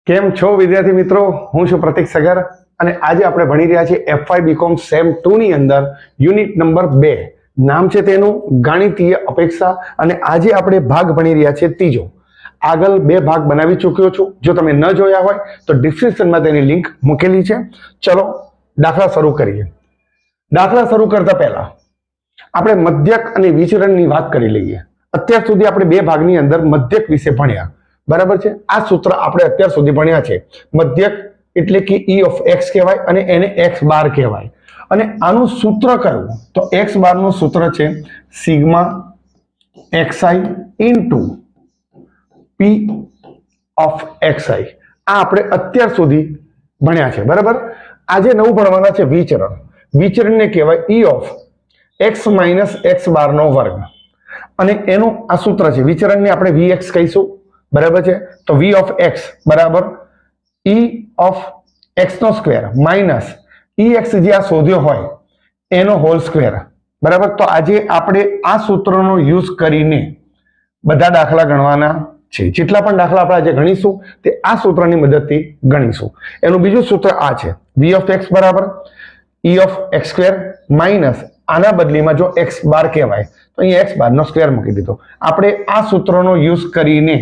કેમ છો વિદ્યાર્થી મિત્રો? હું છું પ્રતિક સગર અને આજે આપણે ભણી રહ્યા છીએ એફવાય બીકોમ સેમ 2 ની અંદર યુનિટ નંબર 2. નામ છે તેનું ગણિતીય અપેક્ષા અને આજે આપણે ભાગ ભણી રહ્યા છીએ ત્રીજો. આગળ 2 ભાગ બનાવી ચૂક્યો છું. જો તમે ન જોયા હોય તો ડિસ્ક્રિપ્શનમાં તેની લિંક મૂકેલી છે. ચલો દાખલા શરૂ કરીએ. દાખલા શરૂ કરતા પહેલા આપણે મધ્યક અને વિચરણની વાત કરી લઈએ. અત્યાર સુધી આપણે 2 ભાગની અંદર મધ્યક વિશે ભણ્યા. બરાબર છે? આ સૂત્ર આપણે અત્યાર સુધી ભણ્યા છે. મધ્યક એટલે કે E of x કહેવાય અને એને x બાર કહેવાય. અને આનું સૂત્ર કયું? તો x બાર નું સૂત્ર છે sigma xi into p of xi. આ આપણે અત્યાર સુધી ભણ્યા છે. બરાબર? આજે નવું ભણવાના છે વિચરણ. વિચરણને કહેવાય E of x minus x બાર નો વર્ગ. અને એનું આ સૂત્ર છે. વિચરણને આપણે vx કહીશું. બરાબર છે? તો v of x બરાબર e of x નો સ્ક્વેર માઇનસ ex જે આ શોધ્યો હોય એનો હોલ સ્ક્વેર. બરાબર? તો આજે આપણે આ સૂત્રનો યુઝ કરીને બધા દાખલા ગણવાના છે. જેટલા પણ દાખલા આપણે આજે ગણીશું તે આ સૂત્રની મદદથી ગણીશું. એનું બીજું સૂત્ર આ છે v of x બરાબર e of x square minus આના બદલીમાં જો x બાર કહેવાય તો અહીંયા x બાર નો સ્ક્વેર મૂકી દીધો. આપણે આ સૂત્રનો યુઝ કરીને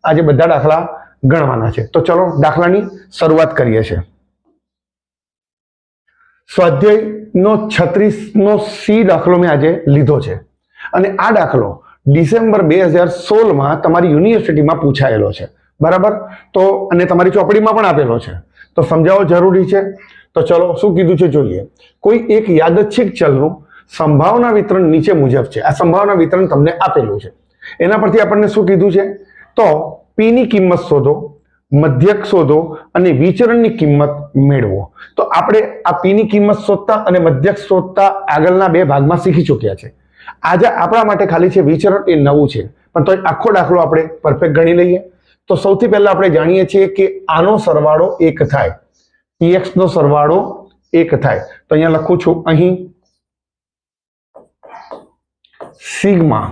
આજે બધા દાખલા ગણવાના છે. તો ચલો દાખલાની શરૂઆત કરીએ છીએ. સ્વાધ્યાયનો 36નો C દાખલો મેં આજે લીધો છે અને આ દાખલો ડિસેમ્બર 2016માં તમારી યુનિવર્સિટીમાં પૂછાયેલો છે. બરાબર? તો અને તમારી ચોપડીમાં પણ આપેલો છે. તો સમજાવવો જરૂરી છે. તો ચલો શું કીધું છે જોઈએ. કોઈ એક યાદચ્છિક ચલનું સંભાવના વિતરણ નીચે મુજબ છે. આ સંભાવના વિતરણ તમને આપેલું છે. એના પરથી આપણને શું કીધું છે? તો p ની કિંમત શોધો, મધ્યક શોધો અને વિચરણની કિંમત મેળવો. તો આપણે આ p ની કિંમત શોધતા અને મધ્યક શોધતા આગળના 2 ભાગમાં શીખી ચૂક્યા છે. આજે આપણા માટે ખાલી છે વિચરણ એ નવું છે, પણ તો આખો દાખલો આપણે પરફેક્ટ ગણી લઈએ. તો સૌથી પહેલા આપણે જાણીએ છીએ કે આનો સરવાળો 1 થાય, px નો સરવાળો 1 થાય. તો અહીંયા લખું છું અહીં સિગ્મા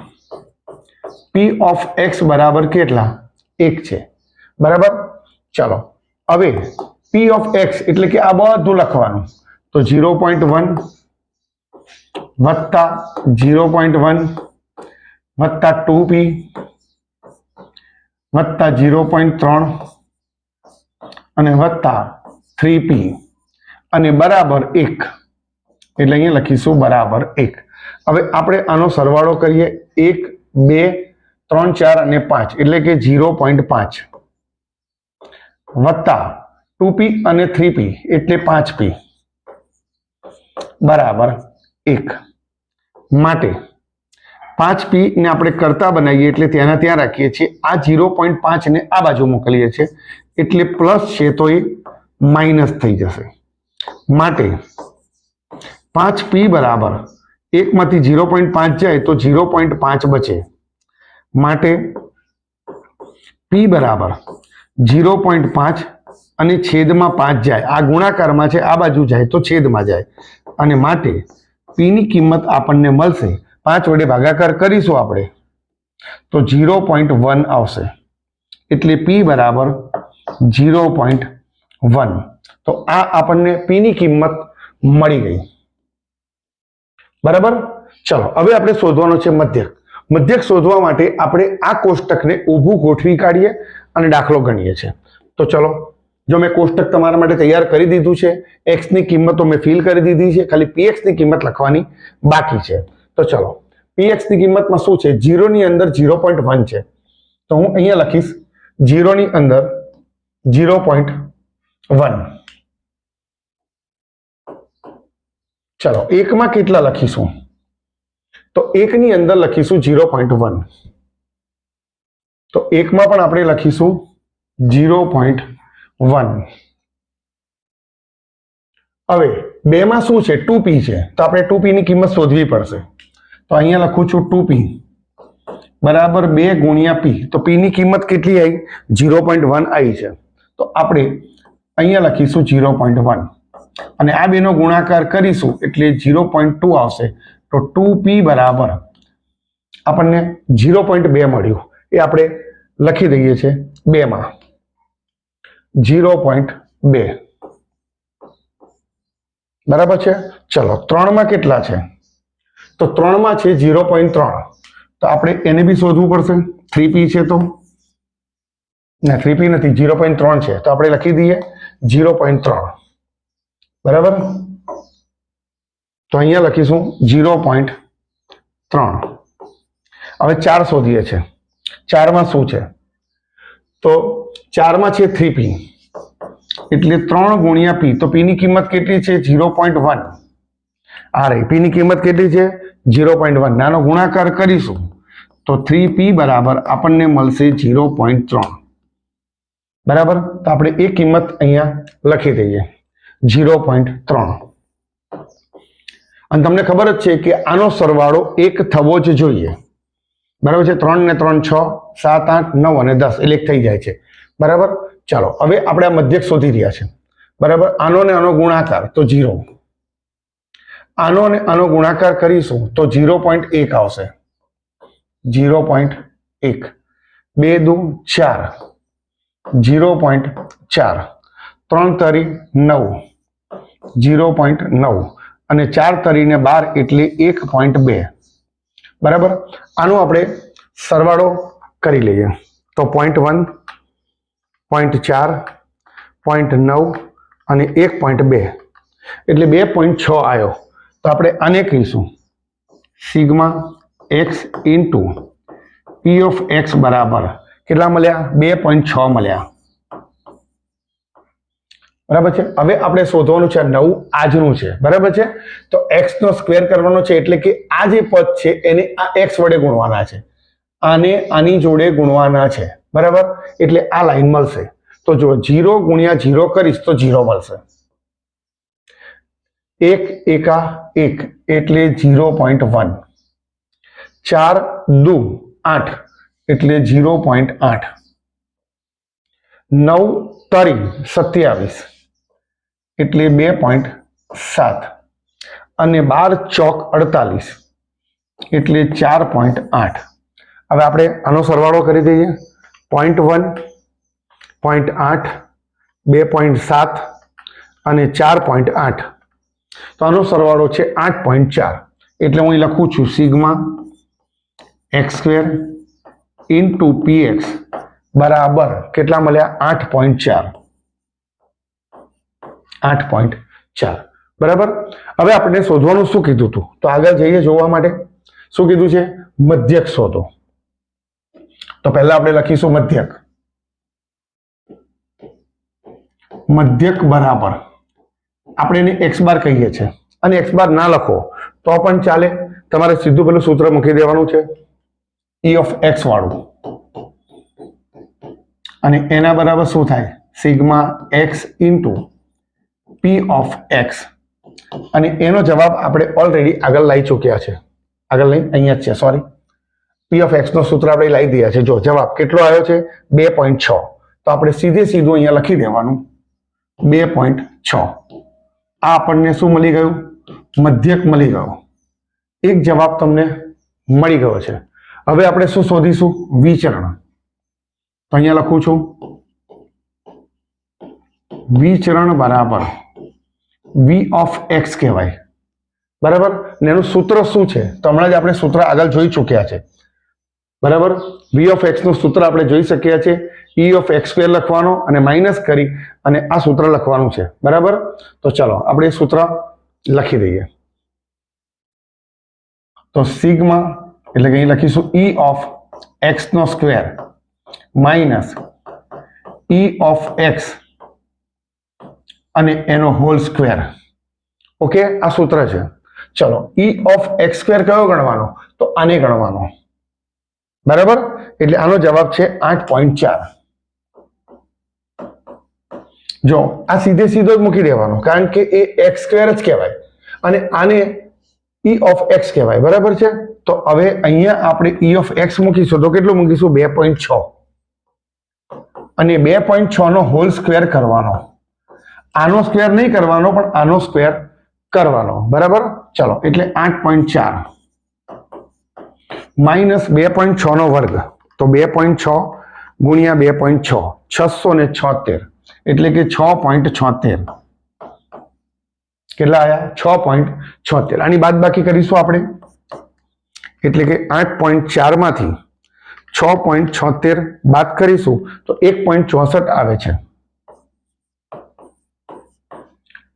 p of x બરાબર કેટલા? 1 છે. બરાબર? ચાલો હવે p of x એટલે કે આ બધું લખવાનું. તો 0.1 વત્તા 0.1 વત્તા 2p વત્તા 0.3 અને વત્તા 3p અને બરાબર 1. એટલે અહીંયા લખીશું બરાબર 1. હવે આપણે આનો સરવાળો કરીએ. 1 2 3 4 અને 5 એટલે કે 0.5 વત્તા 2p અને 3p એટલે 5p બરાબર 1. માટે 5p ને આપણે કરતા બનાવીએ એટલે ત્યાંના ત્યાં રાખીએ છીએ. આ 0.5 ને આ બાજુ મોકલીએ છીએ એટલે પ્લસ છે તો એ માઇનસ થઈ જશે. માટે 5p બરાબર 1 માંથી 0.5 જાય તો 0.5 બચે. માટે p બરાબર 0.5 અને છેદમાં 5 જાય. આ ગુણાકારમાં છે, આ બાજુ જાય તો છેદમાં જાય. અને માટે p ની કિંમત આપણને મળશે 5 વડે ભાગાકાર કરીશું આપણે તો 0.1 આવશે. એટલે p બરાબર 0.1. તો આ આપણને p ની કિંમત મળી ગઈ. બરાબર? ચલો હવે આપણે શોધવાનો છે મધ્યક. મધ્યક શોધવા માટે આપણે આ કોષ્ટકને ઊભું ગોઠવી કાઢીએ અને દાખલો ગણીએ છીએ. તો ચલો, જો મેં કોષ્ટક તમારા માટે તૈયાર કરી દીધું છે, x ની કિંમતો મેં ફિલ કરી દીધી છે, ખાલી px ની કિંમત લખવાની બાકી છે. તો ચલો, px ની કિંમતમાં શું છે? 0 ની અંદર 0.1 છે. તો હું અહીંયા લખીશ 0 ની અંદર 0.1. ચલો, 1 માં કેટલા લખીશું? તો 1 ની અંદર લખીશું 0.1. તો 1 માં પણ આપણે લખીશું 0.1. હવે 2 માં શું છે? 2p છે. તો આપણે 2p ની કિંમત શોધવી પડશે. તો અહીંયા લખું છું 2p બરાબર 2 ગુણ્યા p. તો p ની કિંમત કેટલી આવી? 0.1 આવી છે. તો આપણે અહીંયા લખીશું 0.1 અને આ બેનો ગુણાકાર કરીશું એટલે 0.2 આવશે. તો 2p બરાબર આપણને 0.2 મળ્યું. એ આપણે લખી દઈએ છીએ 2 માં 0.2 બરાબર છે. ચલો 3 માં કેટલા છે? તો 3 માં છે 0.3. તો આપણે એને બી શોધવું પડશે. 3p છે તો ના 3p નથી, 0.3 છે તો આપણે લખી દઈએ 0.3. બરાબર, તો અહીંયા લખીશું 0.3. હવે 4 શોધીએ છે. 4 માં શું છે? તો 4 માં છે 3p એટલે 3 ગુણ્યા p. તો p ની કિંમત કેટલી છે? 0.1. આ રહી p ની કિંમત કેટલી છે? 0.1. નાનો ગુણાકાર કરીશું તો 3p બરાબર આપણને મળશે 0.3. બરાબર, તો આપણે એ કિંમત અહીંયા લખી દઈએ 0.3. અને તમને ખબર જ છે કે આનો સરવાળો 1 થવો જ જોઈએ. બરાબર છે. 3 ને 3 6, 7 8 9 અને 10 એટલે 1 થઈ જાય છે. બરાબર, ચાલો હવે આપણે આ મધ્યક શોધી રહ્યા છે. બરાબર, આનો ને આનો ગુણાકાર તો 0. આનો ને આનો ગુણાકાર કરીશું તો 0.1 આવશે. 0.1. 2 દુ 4, 0.4. 3 તરી 9, 0.9 અને 4 તરીને 12 એટલે 1.2. બરાબર, આનો આપણે સરવાળો કરી લઈએ તો 0.1, 0.4, 0.9 અને 1.2 એટલે 2.6 આવ્યો. તો આપણે આને કહીશું sigma x into P of x બરાબર કેટલા મળ્યા? 2.6 મળ્યા. બરાબર છે. હવે આપણે શોધવાનું છે 9 આજનું છે. બરાબર છે. તો x નો સ્ક્વેર કરવાનો છે એટલે કે આ જે પદ છે એને આ x વડે ગુણવાના છે, આને આની જોડે ગુણવાના છે. બરાબર, એટલે આ લાઈન મળશે. તો જો 0 ગુણ્યા 0 કરીશ તો 0 મળશે. 1 એકા 1 એટલે 0.1. 4 દુ 8 એટલે 0.8. 9 તરી 27 એટલે 2.7 અને 12 ચોક 48 એટલે 4.8. હવે આપણે આનો સરવાળો કરી દઈએ. 0.1, 0.8, 2.7 અને 4.8. તો આનો સરવાળો છે 8.4. એટલે હું અહીં લખું છું સિગ્મા x² ઇન્ટુ px બરાબર કેટલા મળ્યા? 8.4. 8.4. બરાબર, હવે આપણે શોધવાનું શું કીધું હતું? તો આગળ જઈએ જોવા માટે. શું કીધું છે? મધ્યક શોધો. તો પહેલા આપણે લખીશું મધ્યક. મધ્યક બરાબર આપણે એને x બાર કહીએ છીએ અને x બાર ના લખો તો પણ ચાલે. તમારે સીધું પેલું સૂત્ર મૂકી દેવાનું છે e ઓફ x વાળું અને એના બરાબર શું થાય? Sigma x into P of X. અને એનો જવાબ આપણે ઓલરેડી આગળ લાવી ચૂક્યા છે. આગળ નહીં, અહીંયા જ છે, સોરી. પી ઓફ એક્સ નો સૂત્ર આપણે લાવી દયા છે. જો જવાબ કેટલો આવ્યો છે? 2.6. તો આપણે સીધે સીધું અહીંયા લખી દેવાનું 2.6. આ આપણને શું મળી ગયું? મધ્યક મળી ગયો. એક જવાબ તમને મળી ગયો છે. હવે આપણે શું શોધીશું? વિચરણ. તો અહીંયા લખું છું વિચરણ બરાબર વી ઓફ એક્સ કહેવાય. બરાબર, ને એનું સૂત્ર શું છે? તો હમણાં જ આપણે સૂત્ર આગળ જોઈ ચૂક્યા છે. બરાબર, વી ઓફ એક્સ નું સૂત્ર આપણે જોઈ શકીએ છીએ. e ઓફ એક્સ સ્ક્વેર લખવાનો અને માઇનસ કરી અને આ સૂત્ર લખવાનું છે. બરાબર, તો ચલો આપણે સૂત્ર લખી દઈએ. તો સિગ્મા એટલે કે અહીં લખીશું e ઓફ એક્સ નો square minus e of X અને એનો હોલ સ્ક્વેર. ઓકે, આ સૂત્ર છે. ચલો, e ઓફ એક્સ સ્ક્વેર કયો ગણવાનો? તો આને ગણવાનો. બરાબર, એટલે આનો જવાબ છે 8.4. જો આ સીધે સીધો જ મૂકી દેવાનો કારણ કે એ એક્સ સ્ક્વેર જ કહેવાય અને આને e ઓફ એક્સ કહેવાય. બરાબર છે. તો હવે અહીંયા આપણે e ઓફ એક્સ મૂકીશું તો કેટલું મૂકીશું? 2.6 અને 2.6 નો હોલ સ્ક્વેર કરવાનો. આનો સ્ક્વેર નહીં કરવાનો પણ આનો સ્ક્વેર કરવાનો. બરાબર, ચલો એટલે 8.4 માઇનસ 2.6 નો વર્ગ. તો 2.6 ગુણ્યા 2.6 676 એટલે કે 6.76. કેટલા આયા? 6.76. આની બાદ બાકી કરીશું આપણે, એટલે કે 8.4 માંથી 6.76 બાદ કરીશું તો 1.64 આવે છે.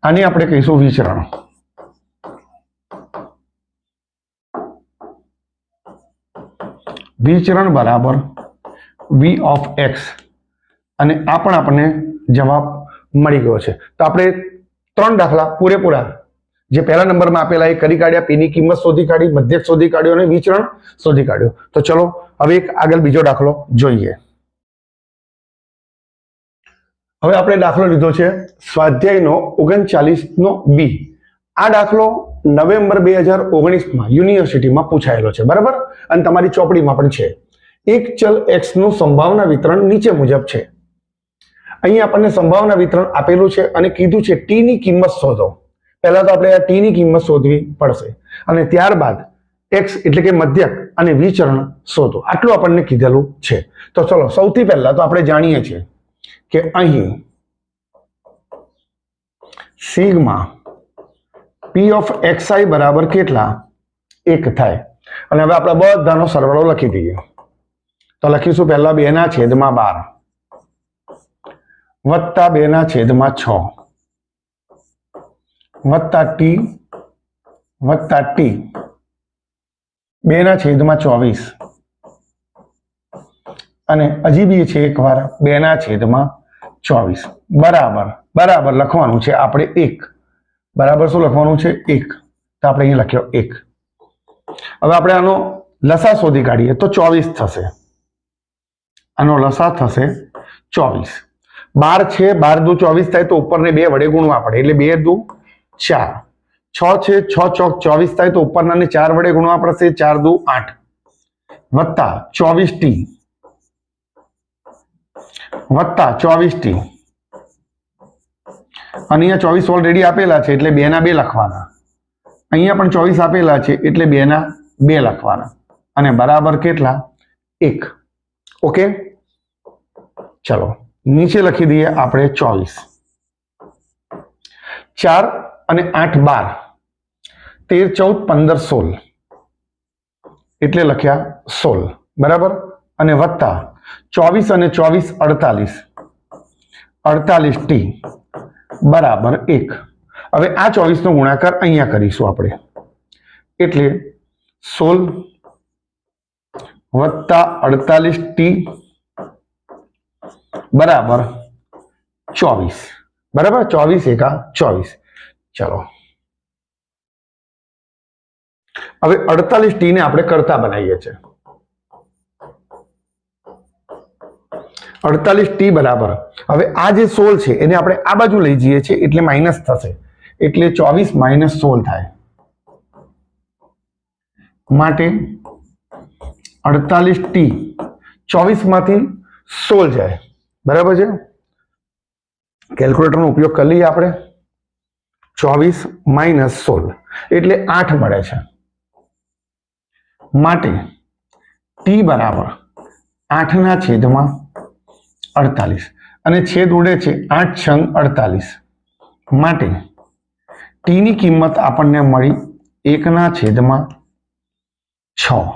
આને આપણે કહીશું વિચરણ. વિચરણ બરાબર v ઓફ x, અને આ પણ આપણને જવાબ મળી ગયો છે. તો આપણે 3 દાખલા પૂરેપૂરા જે પહેલા નંબરમાં આપેલા એ કરી કાઢ્યા, p ની કિંમત શોધી કાઢી, મધ્યક શોધી કાઢ્યો અને વિચરણ શોધી કાઢ્યો. તો ચલો હવે એક આગળ બીજો દાખલો જોઈએ. હવે આપણે દાખલો લીધો છે સ્વાધ્યાયનો 39 નો b. આ દાખલો નવેમ્બર 2019 યુનિવર્સિટીમાં પૂછાયેલો છે, બરાબર, અને તમારી ચોપડીમાં પણ છે. એક ચલ x નું સંભાવના વિતરણ નીચે મુજબ છે. અહીં આપણને સંભાવના વિતરણ આપેલું છે અને કીધું છે t ની કિંમત શોધો. પહેલા તો આપણે આ t ની કિંમત શોધવી પડશે અને ત્યારબાદ x એટલે કે મધ્યક અને વિચરણ શોધો. આટલું આપણને કીધેલું છે. તો ચલો સૌથી પહેલા તો આપણે જાણીએ છીએ કે અહીં સિગ્મા p ઓફ xi બરાબર કેટલા? 1 થાય. અને હવે આપણે બધાનો સરવાળો લખી દઈએ. તો લખીશું પહેલા 2/12 વત્તા 2/6 વત્તા t વત્તા t 2/24 અને હજી બી છે એકવાર 2/24 બરાબર લખવાનું છે આપણે 1. બરાબર શું લખવાનું છે? 1. તો આપણે અહીં લખ્યો 1. હવે આપણે આનો લસા શોધી કાઢીએ તો 24 થશે. આનો લસા થશે 24. 12 છે, 12 દુ 24 થાય તો ઉપરને 2 વડે ગુણવા પડે, એટલે 2 દુ 4. 6 છે, 6 ચોક 24 થાય તો ઉપરનાને 4 વડે ગુણવા પડશે, 4 દુ 8 વત્તા 24t વત્તા 24t. અને અહીંયા 24 ઓલરેડી આપેલા છે એટલે 2 ના 2 લખવાના. અહીંયા પણ 24 આપેલા છે એટલે 2 ના 2 લખવાના અને બરાબર કેટલા? 1. ઓકે, ચલો નીચે લખી દઈએ આપણે 24. 4 અને 8 12, 13 14 15 16 એટલે લખ્યા 16, બરાબર, અને વત્તા 24 અને 24 48t બરાબર 1. હવે આ 24 નો ગુણાકાર અહીંયા કરીશું આપણે, એટલે 16 વત્તા 48t બરાબર 24, બરાબર, 24 એકા 24. ચલો હવે 48t ને આપણે કરતા બનાવીએ છીએ. 48t બરાબર, હવે આ જે 16 છે એને આપણે આ બાજુ લઈ જઈએ છીએ એટલે માઇનસ થશે, એટલે 24 માઇનસ 16 થાય. માટે 48t 24 માંથી 16 જાય, બરાબર છે. કેલ્ક્યુલેટરનો ઉપયોગ કરી લઈએ આપણે. 24 માઇનસ 16 એટલે 8 મળે છે. માટે t બરાબર 8/48 અને છેદ ઉડે છે 8 છંગ 48. માટે t ની કિંમત આપણને મળી 1/6.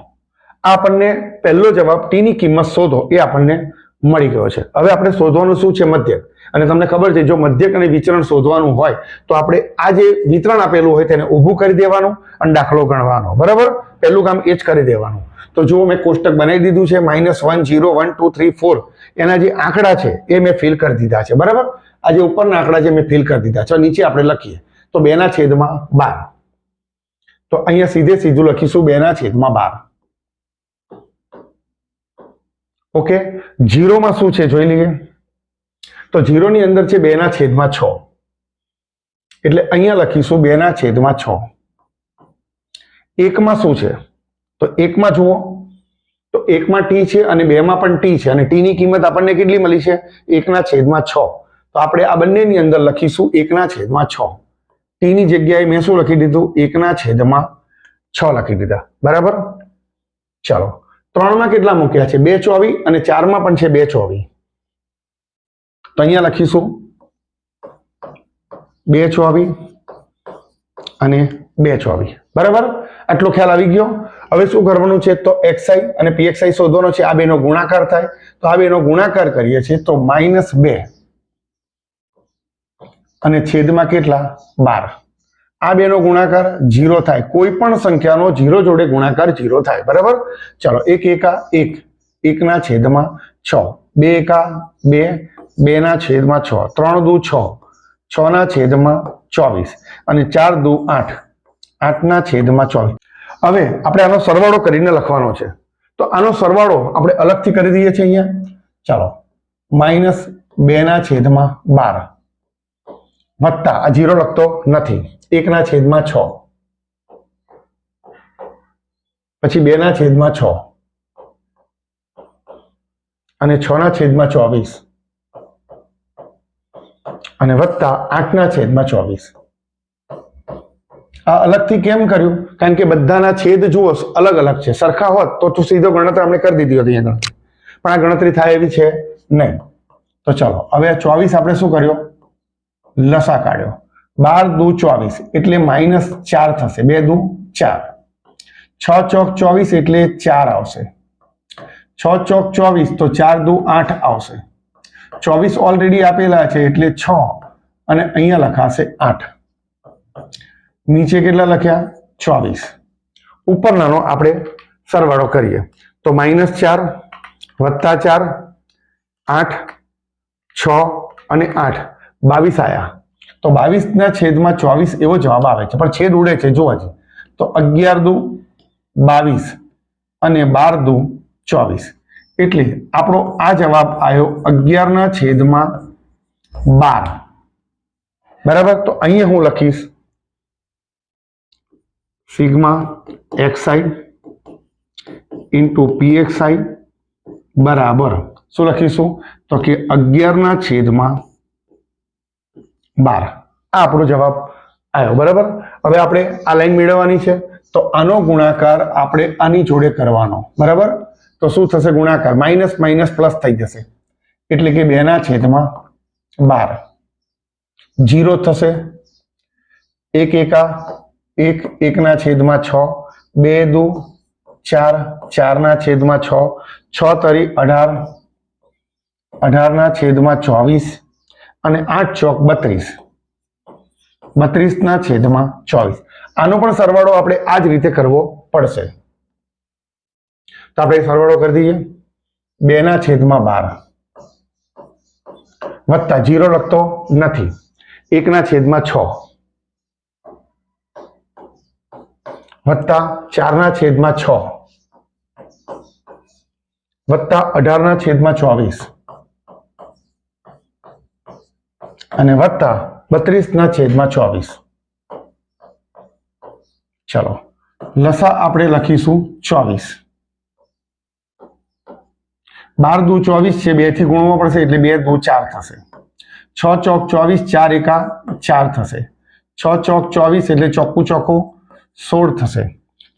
આપણને પહેલો જવાબ t ની કિંમત શોધો એ આપણને મળી ગયો છે. હવે આપણે શોધવાનું શું છે? મધ્યક. અને તમને ખબર છે જો મધ્યક અને વિચરણ શોધવાનું હોય તો આપણે આ જે વિતરણ આપેલું હોય તેને ઊભું કરી દેવાનું અને દાખલો ગણવાનો, બરાબર. પહેલું કામ એ જ કરી દેવાનું. તો જો મેં કોષ્ટક બનાવી દીધું છે, -1 0 1 2 3 4 એના જે આંકડા છે એ મેં ફિલ કરી દીધા છે, બરાબર. આ જે ઉપરના આંકડા છે મેં ફિલ કરી દીધા છે. નીચે આપણે લખીએ તો 2/12. તો અહીંયા સીધું લખીશું 2/12. ઓકે, 0 માં શું છે જોઈ લઈએ. તો 0 ની અંદર છે 2/6, એટલે અહીંયા લખીશું 2/6. 1 માં શું છે? તો 1 માં જુઓ તો 1 માં t છે અને 2 માં પણ t છે, અને t ની કિંમત આપણને કેટલી મળી છે? 1/6. તો આપણે આ બંનેની અંદર લખીશું 1/6. t ની જગ્યાએ મેં શું લખી દીધું? 1/6 લખી દીધા, બરાબર. ચાલો 3 માં કેટલા મૂક્યા છે? 2 24 અને 4 માં પણ છે 2 24. તો અહીંયા લખીશું 2 અને 2 બરાબર. આટલો ખ્યાલ આવી ગયો. હવે શું કરવાનું છે તો xi અને pxi શોધવાનો છે. આ બેનો ગુણાકાર થાય તો આ બેનો ગુણાકાર કરીએ છીએ તો -2 અને છેદમાં કેટલા 12. આ બેનો ગુણાકાર 0 થાય. કોઈ પણ સંખ્યાનો 0 જોડે ગુણાકાર 0 થાય. બરાબર. ચલો 1 એકા 1, 1 ના છેદમાં 6, 2 એકા 2, 2 ના છેદમાં 6, 3 દુ 6, 6 ના છેદમાં 24 અને 4 દુ 8, 8 ના છેદમાં 24. હવે આપણે આનો સરવાળો કરીને લખવાનો છે. તો આનો સરવાળો આપણે અલગથી કરી દઈએ છીએ અહીંયા. ચાલો -2 ના છેદમાં 12 વત્તા આ 0 લખતો નથી 1 ના છેદમાં 6, પછી 2 ના છેદમાં 6 અને 6 ના છેદમાં 24 અને વત્તા 8 ના છેદમાં 24. આ અલગથી કેમ કર્યું? કારણ કે બધાના છેદ જુઓ અલગ અલગ છે. સરખા હોત તો સીધો ગણતરી આપણે કરી દીધી હોત અહીંયા, પણ આ ગણતરી થાય એવી છે નહીં. તો ચાલો હવે આ 24 આપણે શું કર્યો? લસા કાઢ્યો. 12 દુ 24 એટલે -4 થશે. 2 દુ 4, 6 ચોક 24 એટલે 4 આવશે. 6 ચોક 24 તો 4 દુ 8 આવશે. 24 ઓલરેડી આપેલા છે એટલે 6 અને અહીંયા લખાશે 8. નીચે કેટલા લખ્યા? 24. ઉપરનાનો આપણે સરવાળો કરીએ તો -4 વત્તા 4, 8, 6 અને 8, 22 આયા. તો 22 ના છેદમાં 24 એવો જવાબ આવે છે, પણ છેદ ઉડે છે જોવા છે. તો 11 દુ 22 અને 12 દુ 24 એટલે આપણો આ જવાબ આવ્યો 11 ના છેદમાં 12. બરાબર. તો અહીંયા હું લખીશ સિગ્મા xi ઇન્ટુ pxi બરાબર શું લખીશું તો કે 11 ના છેદમાં 12. આ આપણો જવાબ આવ્યો. બરાબર. હવે આપણે આ લાઈન મેળવવાની છે તો આનો ગુણાકાર આપણે આની જોડે કરવાનો. બરાબર. તો શું થશે? ગુણાકાર માઇનસ માઇનસ પ્લસ થઈ જશે એટલે કે 2 ના છેદમાં 12. 0 થશે. 1 એકા 1, 1 ના છેદમાં 6, 2 દુ 4, 4 ના છેદમાં 6, 6 તરી 18, 18 ના છેદમાં 24 અને 8 ચોક 32, 32 ના છેદમાં 24. આનો પણ સરવાળો આપણે આ જ રીતે કરવો પડશે. તો આપણે સરવાળો કરી દઈએ. 2 ના છેદમાં 12 વત્તા 0 લખતો નથી 1 ના છેદમાં 6 વત્તા 4 ના છેદમાં 6 વત્તા 18 ના છેદમાં 24 અને વત્તા 32 ના છેદમાં 24. ચલો લસા આપણે લખીશું 24. 12 દુ 24 છે, 2 થી ગુણવો પડશે એટલે 2 દુ 4 થશે. 6 ચોક 24, 4 એકા 4 થશે. 6 ચોક 24 એટલે ચોખ્ખું ચોખ્ખું 16 થશે.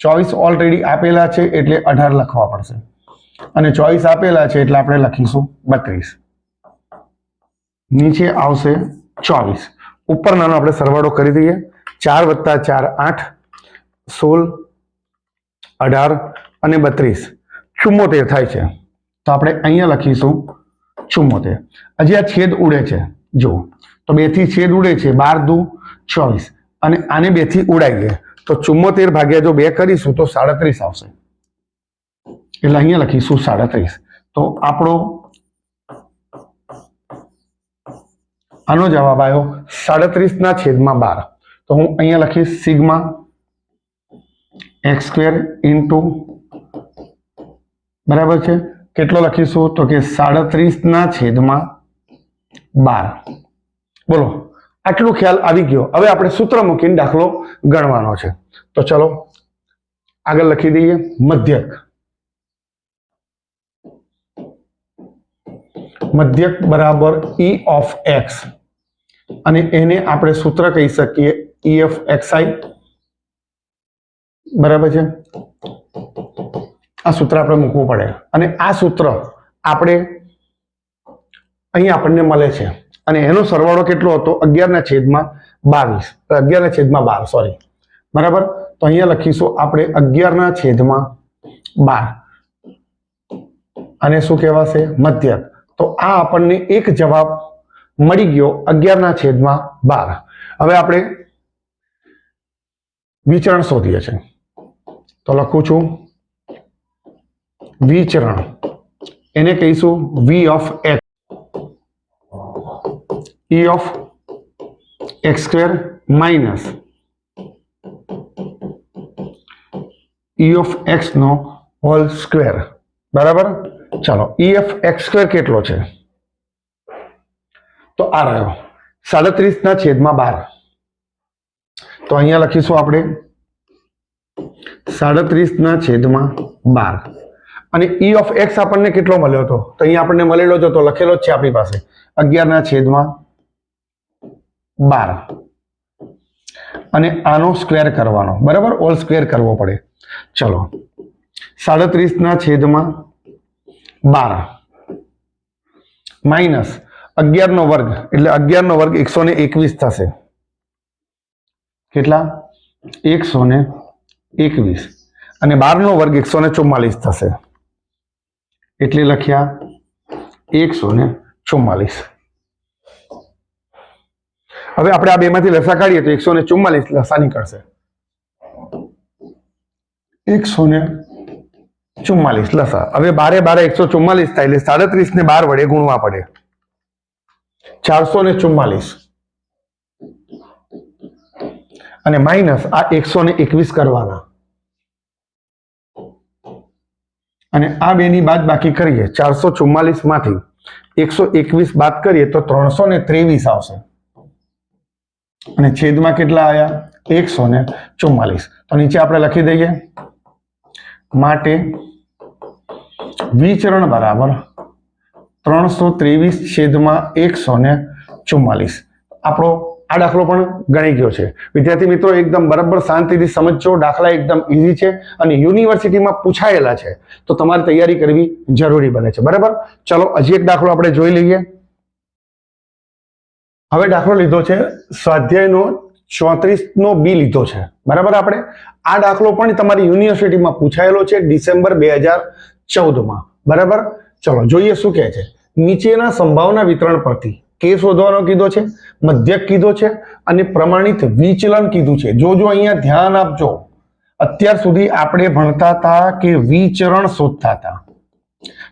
24 ઓલરેડી આપેલા છે એટલે 18 લખવા પડશે અને 24 આપેલા છે એટલે આપણે લખીશું 32. નીચે આવશે 24. ઉપરનાનો આપણે સરવાળો કરી દઈએ. 4 વત્તા 4 8, 16, 18 અને 32 74 થાય છે. તો આપણે અહીંયા લખીશું 74. હજી આ છેદ ઉડે છે જો તો 2 થી છેદ ઉડે છે 12 દુ 24 અને આને 2 થી ઉડાવીએ તો 74 ભાગ્યા જો 2 કરીશું તો 37 આવશે એટલે અહીંયા લખીશું 37. તો આપણો આનો જવાબ આવ્યો 37 ના છેદમાં 12. તો હું અહીંયા લખીશ સિગ્મા x² ઇન્ટુ બરાબર છે કેટલો લખીશું તો કે 37 ના છેદમાં 12. બોલો આટલું ખ્યાલ આવી ગયો. હવે આપણે સૂત્ર મૂકીને દાખલો ગણવાનો છે. તો ચલો આગળ લખી દઈએ. મધ્યક બરાબર e ઓફ x અને એને આપણે સૂત્ર કહી શકીએ e ઓફ xi. બરાબર છે. આ સૂત્ર આપણે મૂકવું પડે અને આ સૂત્ર આપણે અહીં આપણને મળે છે અને એનો સરવાળો કેટલો હતો 11 ના છેદમાં 22, 11/12, સોરી, બરાબર. તો અહીંયા લખીશું આપણે 11/12 અને શું કહેવાશે? મધ્યક. તો આ આપણને એક જવાબ મળી ગયો 11/12. હવે આપણે વિચરણ શોધીએ છીએ. તો લખું છું વિચરણ, એને કહીશું v of x, e of x square minus e of x નો હોલ સ્ક્વેર, બરાબર. ચાલો, e of x square કેટલો છે? તો આ રહ્યો 37/12. તો અહીંયા લખીશું આપણે 37/12 અને e of x આપણને કેટલો મળ્યો હતો? તો અહીંયા આપણને મળેલો જ હતો, લખેલો જ છે આપણી પાસે 11/12 અને આનો સ્ક્વેર કરવાનો, બરાબર, ઓલ સ્ક્વેર કરવો પડે. ચલો, 37/12 માઇનસ 11 નો વર્ગ, એટલે 11 નો વર્ગ 121 થશે. કેટલા? 121. અને 12 નો વર્ગ 144 થશે, એટલે લખ્યા 144. હવે આપણે આ બેમાંથી લસા કાઢીએ તો 144 લસા નીકળશે. 144 લસા. હવે 12 144 થાય, એટલે 37 ને 12 વડે ગુણવા પડે, 444 અને માઇનસ આ 121 કરવાના અને આ બેની બાદ બાકી કરીએ. 444 માંથી 121 બાદ કરીએ તો 323 આવશે અને છેદમાં કેટલા આવ્યા? 144. તો નીચે આપણે લખી દઈએ, માટે વિચરણ બરાબર 323/144. આપણો આ દાખલો પણ ગણી ગયો છે. વિદ્યાર્થી મિત્રો, એકદમ બરાબર શાંતિથી સમજજો. દાખલા એકદમ ઈઝી છે અને યુનિવર્સિટીમાં પૂછાયેલા છે, તો તમારે તૈયારી કરવી જરૂરી બને છે, બરાબર. ચલો, હજી એક દાખલો આપણે જોઈ લઈએ. હવે દાખલો લીધો છે સ્વાધ્યાયનો 34 બી લીધો છે, બરાબર. આપણે આ દાખલો પણ તમારી યુનિવર્સિટીમાં પૂછાયેલો છે ડિસેમ્બર 2014માં, બરાબર. ચલો જોઈએ શું કહે છે. નીચેના સંભાવના વિતરણ પરથી કે શોધવાનો કીધો છે, મધ્યક કીધો છે અને પ્રમાણિત વિચલન કીધું છે. જોજો, અહીંયા ધ્યાન આપજો. અત્યાર સુધી આપણે ભણતા હતા કે વિચરણ શોધતા હતા,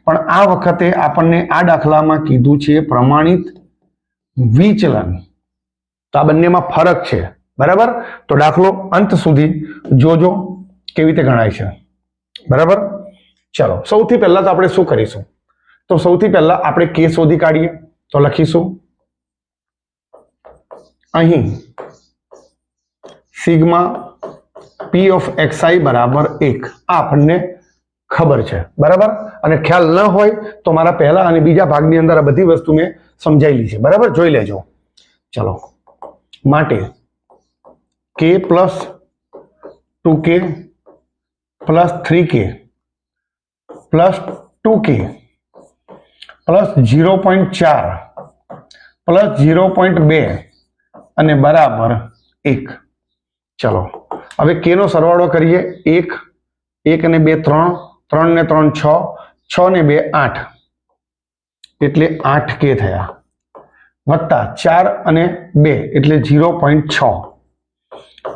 પણ આ વખતે આપણને આ દાખલામાં કીધું છે પ્રમાણિત વિચલન. તો આ બંનેમાં ફરક છે, બરાબર. તો દાખલો અંત સુધી જોજો કેવી રીતે ગણાય છે, બરાબર. ચલો, સૌથી પહેલા તો આપણે શું કરીશું? તો સૌથી પહેલા આપણે કે શોધી કાઢીએ. તો લખીશું અહીં સિગ્મા પી ઓફ xi બરાબર 1. આ આપણને ખબર છે, બરાબર. અને ખ્યાલ ન હોય તો મારા પહેલા અને બીજા ભાગની અંદર આ બધી વસ્તુ મેં સમજાયેલી છે, બરાબર. જોઈ લેજો. ચલો, માટે k plus 2k plus 3k plus 2k plus 0.4 plus 0.2 અને બરાબર 1. ચલો, હવે k નો સરવાળો કરીએ. 1 અને 2 3, 3 ને 3 6, 6 ને 2 8, એટલે 8k થયા, વત્તા 4 અને 2 એટલે 0.6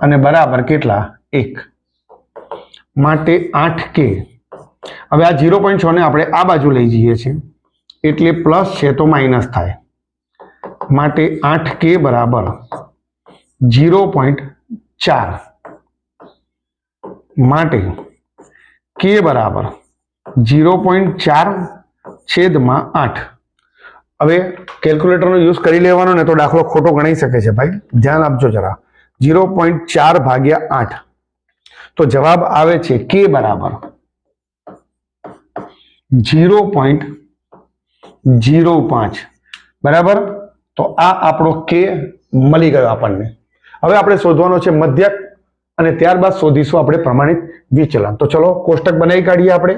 અને બરાબર કેટલા? 1. માટે 8k. હવે આ 0.6 ને આપણે આ બાજુ લઈ જઈએ છીએ, એટલે પ્લસ છે તો માઇનસ થાય. માટે 8k બરાબર 0.4. માટે k બરાબર 0.4 છેદમાં 8. હવે કેલ્ક્યુલેટરનો યુઝ કરી લેવાનો ને તો દાખલો ખોટો ગણાઈ શકે છે ભાઈ, ધ્યાન આપજો જરા. 0.4 ભાગ્યા 8, તો જવાબ આવે છે k બરાબર 0.05, બરાબર. તો આ આપણો k મળી ગયો આપણને. હવે આપણે શોધવાનો છે મધ્યક અને ત્યારબાદ શોધીશું આપણે પ્રમાણિત વિચલન. તો ચલો કોષ્ટક બનાવી કાઢીએ આપણે.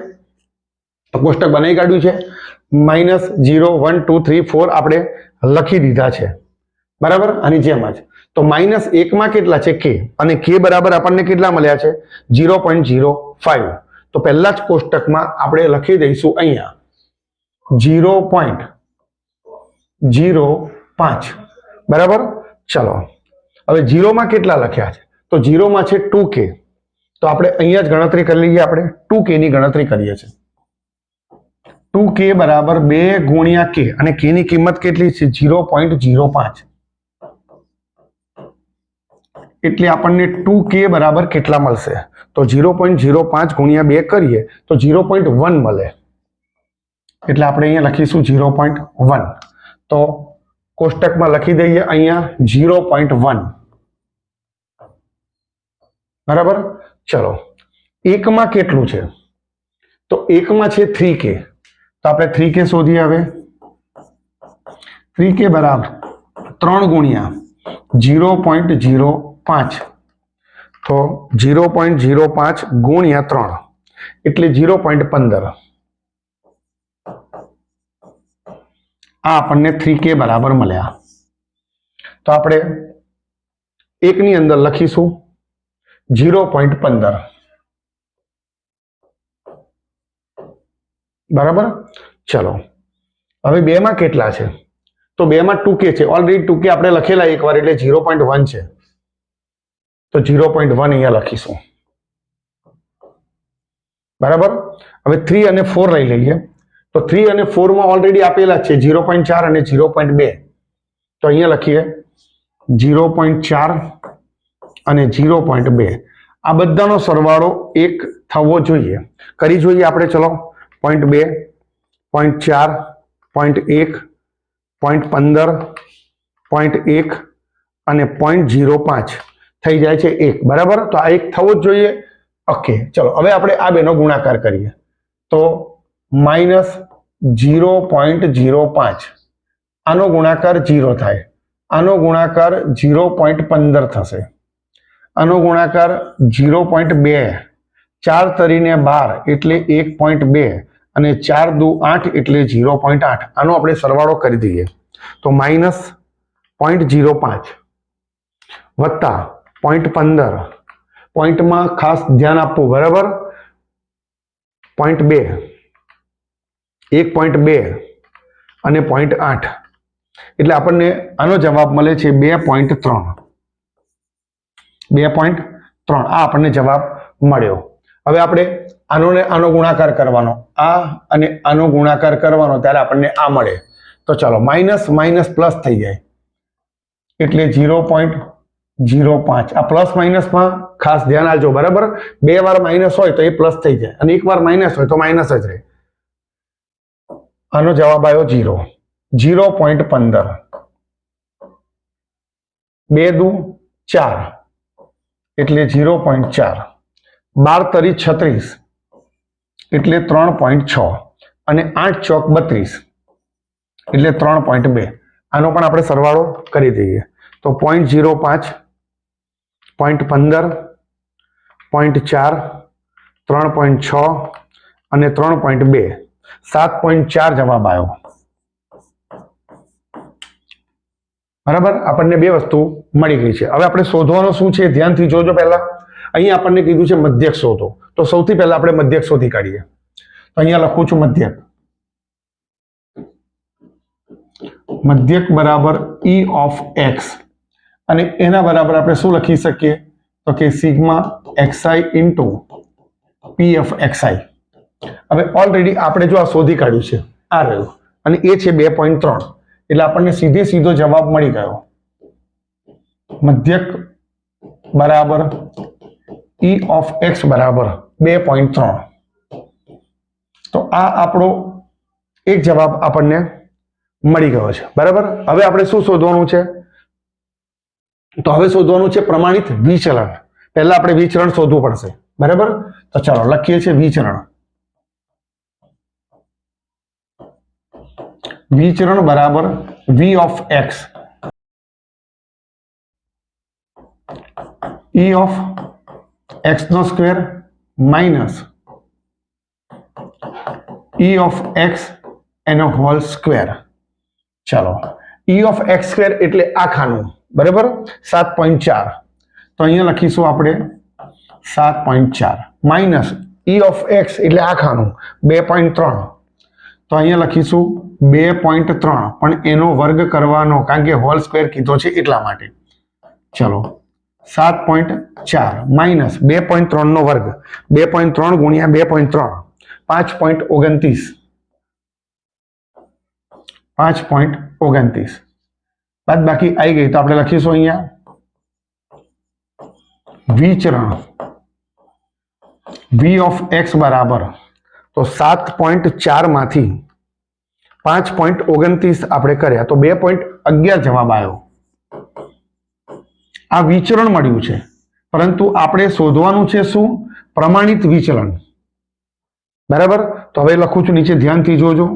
તો કોષ્ટક બનાવી કાઢ્યું છે. -0 1 2 3 4 આપણે લખી દીધા છે, બરાબર, આની જેમ જ. તો -1 માં કેટલા છે કે, અને કે બરાબર આપણને કેટલા મળ્યા છે 0.05. તો પહેલા જ કોષ્ટકમાં આપણે લખી દઈશું અહીંયા 0.05. બરાબર. ચલો હવે 0 માં કેટલા લખ્યા છે, તો 0 માં છે 2k. તો આપણે અહીંયા જ ગણતરી કરી લઈએ. આપણે 2k ની ગણતરી કરીએ છીએ. 2k બરાબર 2 ગુણ્યા k, અને k ની કિંમત કેટલી છે 0.05. એટલે આપણને 2k બરાબર કેટલા મળશે, તો 0.05 ગુણ્યા 2 કરીએ તો 0.1 મળે. એટલે આપણે અહીંયા લખીશું 0.1. તો કોષ્ટકમાં લખી દઈએ અહીંયા 0.1. બરાબર. ચલો 1 માં કેટલું છે, તો 1 માં છે 3k. તો આપણે 3k શોધીએ. હવે 3k બરાબર 3 ગુણ્યા 0.05. તો 0.05 ગુણ્યા 3 એટલે 0.15. આ આપણને 3k બરાબર મળ્યા. તો આપણે 1 ની અંદર લખીશું 0.15. બરાબર. ચલો હવે 2 માં કેટલા છે, તો 2 માં 2k છે. ઓલરેડી 2k આપણે લખેલા એકવાર, એટલે 0.1 છે. તો 0.1 અહીંયા લખીશું. બરાબર. હવે 3 અને 4 લઈ લઈએ. તો 3 અને 4 માં ઓલરેડી આપેલા છે 0.4 અને 0.2. તો અહીંયા લખીએ 0.4 અને 0.2. આ બધાનો સરવાળો 1 થવો જોઈએ. કરી જોઈએ આપણે. ચલો 0.2, 0.4, 0.1, 0.15, 0.1 અને 0.05 થઈ જાય છે 1. બરાબર. તો આ 1 થવો જ જોઈએ. ઓકે. ચલો હવે આપણે આ બેનો ગુણાકાર કરીએ. તો -0.05. આનો ગુણાકાર 0 થાય. આનો ગુણાકાર 0.15 થશે. આનો ગુણાકાર 0.2. 4 તરીને 12 એટલે 1.2 અને 4 દુ 8 એટલે 0.8. આનો આપણે સરવાળો કરી દઈએ. તો -0.05 વત્તા 0.15. પોઈન્ટમાં ખાસ ધ્યાન આપવું. બરાબર. 0.2, 1.2 અને 0.8 એટલે આપણને આનો જવાબ મળે છે 2.3. 2.3 આ આપણને જવાબ મળ્યો. હવે આપણે આનો ને આનો ગુણાકાર કરવાનો, આ અને આનો ગુણાકાર કરવાનો, ત્યારે આપણને આ મળે. તો ચાલો માઇનસ માઇનસ પ્લસ થઈ જાય એટલે 0.05. આ પ્લસ માઇનસમાં ખાસ ધ્યાન આપજો. બરાબર. 2 વાર માઇનસ હોય તો એ પ્લસ થઈ જાય, અને 1 વાર માઇનસ હોય તો માઇનસ જ રહે. આનો જવાબ આવ્યો 0. 0.15. 2 દુ 4 એટલે 0.4. 12 તરી 36 એટલે 3.6 અને 8 ચોક 32 એટલે 3.2. આનો પણ આપણે સરવાળો કરી દઈએ. તો 0.05, 0.15, 0.4, 3.6 અને 3.2. 7.4 જવાબ આવ્યો. બરાબર. આપણને 2 વસ્તુ મળી ગઈ છે. હવે આપણે શોધવાનું શું છે, ધ્યાનથી જોજો. પહેલા અહીંયા આપણને કીધું છે મધ્યક શોધો. તો સૌથી પહેલા આપણે મધ્યક શોધી કાઢીએ. તો અહીંયા લખું છું મધ્યક. મધ્યક બરાબર E of x, અને એના બરાબર આપણે શું લખી શકીએ, તો કે sigma xi into P of xi. હવે ઓલરેડી આપણે જો આ શોધી કાઢ્યું છે, આ રહ્યું, અને એ છે 2.3. એટલે આપણને સીધો જવાબ મળી ગયો. મધ્યક બરાબર E of x બરાબર 2.3. તો આ આપણો એક જવાબ આપણને મળી ગયો છે. બરાબર. હવે આપણે શું શોધવાનું છે, તો હવે શોધવાનું છે પ્રમાણિત વિચલન. પહેલા આપણે વિચલન શોધવું પડશે. બરાબર. તો ચાલો લખીએ છીએ વિચલન. વિચલન બરાબર v of x e of x નો square minus e of x એનો હોલ સ્ક્વેર. ચાલો E ઓફ એક્સ સ્ક્વેર એટલે આખાનું, બરાબર, 7.4. તો અહીંયા લખીશું આપણે 7.4 માઇનસ E ઓફ એક્સ એટલે આખાનું 2.3. તો અહીંયા લખીશું 2.3, પણ એનો વર્ગ કરવાનો, કારણ કે હોલ સ્ક્વેર કીધો છે એટલા માટે. ચલો 7.4 માઇનસ 2.3 નો વર્ગ, 2.3 ગુણ્યા 2.3 5.29. 5.29 બાદ બાકી આવી ગઈ. તો આપણે લખીશું અહીંયા વિચરણ v ઓફ x બરાબર, તો 7.4 માંથી 5.29 આપણે કર્યા તો 2.11 જવાબ આવ્યો. આ વિચરણ મળ્યું છે, પરંતુ આપણે શોધવાનું છે શું? પ્રમાણિત વિચલન. બરાબર. તો હવે લખું છું, નીચે ધ્યાનથી જોજો.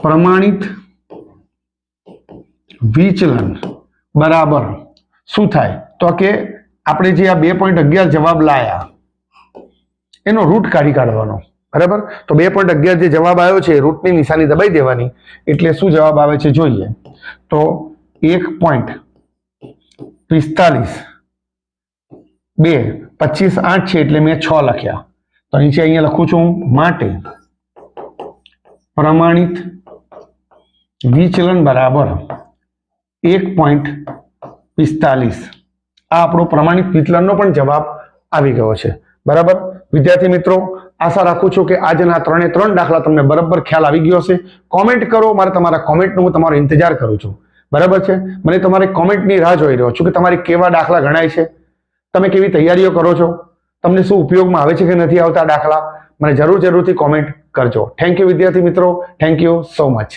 પ્રમાણિત વિચલન બરાબર શું થાય? તો કે આપણે જે આ 2.11 જવાબ લાયા એનો રૂટ કાઢી કાઢવાનો. બરાબર. તો 2.11 જે જવાબ આવ્યો છે રૂટની નિશાની દબાઈ દેવાની, એટલે શું જવાબ આવે છે જોઈએ. તો 1.45 2 25 8 છે એટલે મેં 6 લખ્યા. તો નીચે અહીંયા લખું છું, માટે પ્રમાણિત વિચલન બરાબર 1.45. આ આપણો પ્રમાણિત વિચલનનો પણ જવાબ આવી ગયો છે. બરાબર. વિદ્યાર્થી મિત્રો, આશા રાખું છું કે આજના 3 દાખલા તમને બરાબર ખ્યાલ આવી ગયો હશે. કોમેન્ટ કરો, મારે તમારા કોમેન્ટનો હું તમારો ઇંતજાર કરું છું. બરાબર છે. મને તમારી કોમેન્ટની રાહ જોઈ રહ્યો છું કે તમારી કેવા દાખલા ગણાય છે, તમે કેવી તૈયારીઓ કરો છો, તમને શું ઉપયોગમાં આવે છે કે નથી આવતા દાખલા, મને જરૂરથી કોમેન્ટ કરજો. થેન્ક યુ વિદ્યાર્થી મિત્રો, થેન્ક યુ સો મચ.